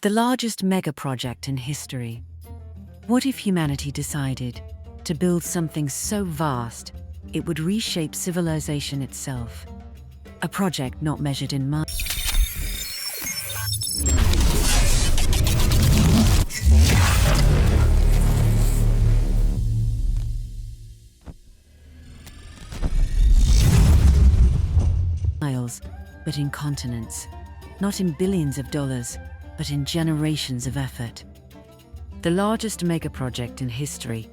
The largest megaproject in history. What if humanity decided to build something so vast it would reshape civilization itself? A project not measured in miles. But in continents, not in billions of dollars, but in generations of effort. The largest megaproject in history,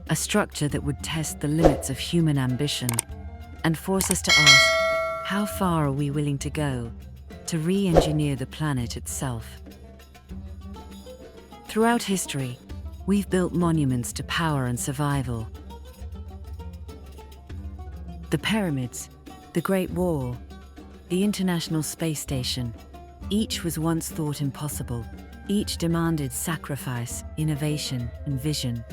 a structure that would test the limits of human ambition and force us to ask, how far are we willing to go to re-engineer the planet itself? Throughout history, we've built monuments to power and survival. The pyramids, the Great Wall, the International Space Station, each was once thought impossible. Each demanded sacrifice, innovation, and vision.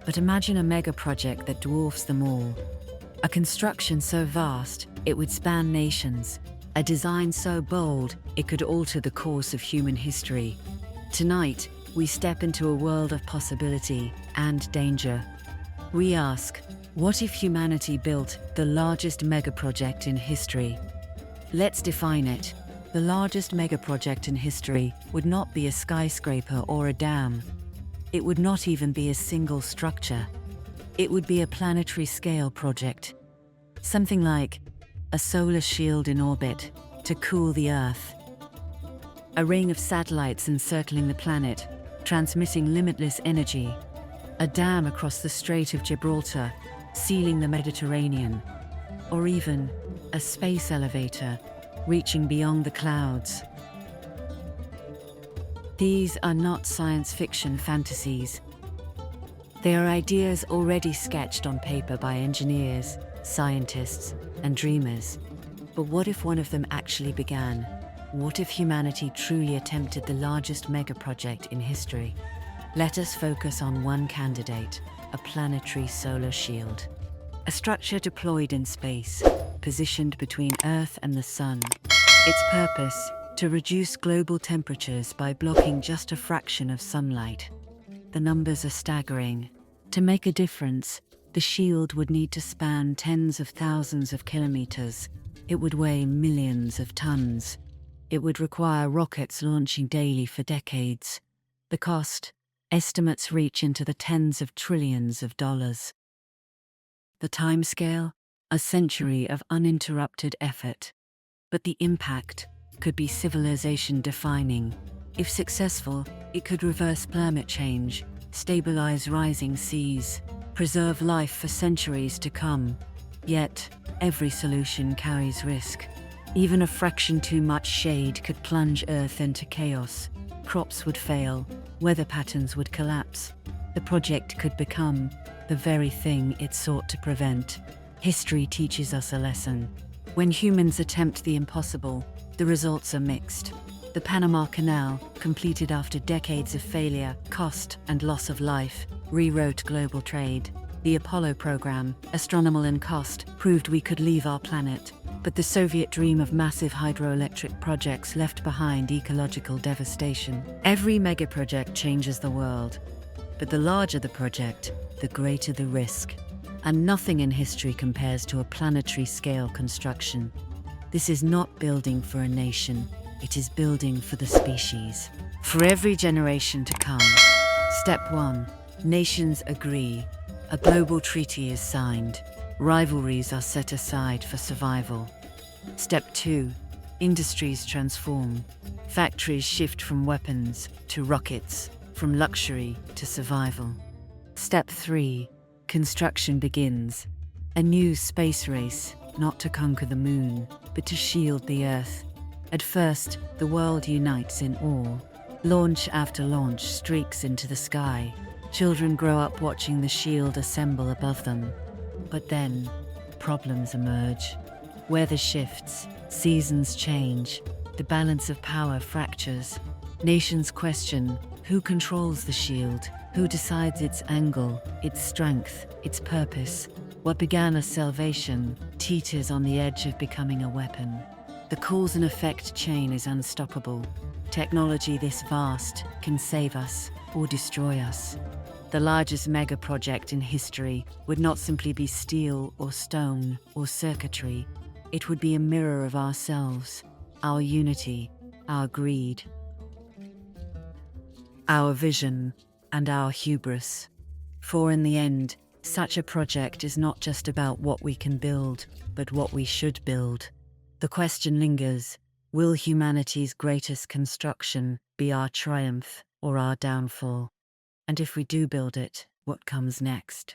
But imagine a mega-project that dwarfs them all. A construction so vast, it would span nations. A design so bold, it could alter the course of human history. Tonight, we step into a world of possibility and danger. We ask, what if humanity built the largest mega-project in history? Let's define it. The largest megaproject in history would not be a skyscraper or a dam. It would not even be a single structure. It would be a planetary-scale project. Something like a solar shield in orbit to cool the Earth. A ring of satellites encircling the planet, transmitting limitless energy. A dam across the Strait of Gibraltar, sealing the Mediterranean. Or even a space elevator, reaching beyond the clouds. These are not science fiction fantasies. They are ideas already sketched on paper by engineers, scientists, and dreamers. But what if one of them actually began? What if humanity truly attempted the largest megaproject in history? Let us focus on one candidate, a planetary solar shield. A structure deployed in space, positioned between Earth and the Sun. Its purpose, to reduce global temperatures by blocking just a fraction of sunlight. The numbers are staggering. To make a difference, the shield would need to span tens of thousands of kilometers. It would weigh millions of tons. It would require rockets launching daily for decades. The cost, estimates reach into the tens of trillions of dollars. The timescale, a century of uninterrupted effort. But the impact could be civilization-defining. If successful, it could reverse climate change, stabilize rising seas, preserve life for centuries to come. Yet, every solution carries risk. Even a fraction too much shade could plunge Earth into chaos. Crops would fail, weather patterns would collapse. The project could become the very thing it sought to prevent. History teaches us a lesson. When humans attempt the impossible, the results are mixed. The Panama Canal, completed after decades of failure, cost, and loss of life, rewrote global trade. The Apollo program, astronomical in cost, proved we could leave our planet. But the Soviet dream of massive hydroelectric projects left behind ecological devastation. Every megaproject changes the world. But the larger the project, the greater the risk. And nothing in history compares to a planetary-scale construction. This is not building for a nation, it is building for the species. For every generation to come. Step 1. Nations agree. A global treaty is signed. Rivalries are set aside for survival. Step 2. Industries transform. Factories shift from weapons to rockets, from luxury to survival. Step 3. Construction begins. A new space race, not to conquer the moon, but to shield the Earth. At first, the world unites in awe. Launch after launch streaks into the sky. Children grow up watching the shield assemble above them. But then, problems emerge. Weather shifts, seasons change, the balance of power fractures. Nations question, who controls the shield? Who decides its angle, its strength, its purpose? What began as salvation teeters on the edge of becoming a weapon. The cause and effect chain is unstoppable. Technology this vast can save us or destroy us. The largest megaproject in history would not simply be steel or stone or circuitry. It would be a mirror of ourselves, our unity, our greed, our vision, and our hubris. For in the end, such a project is not just about what we can build, but what we should build. The question lingers, will humanity's greatest construction be our triumph or our downfall? And if we do build it, what comes next?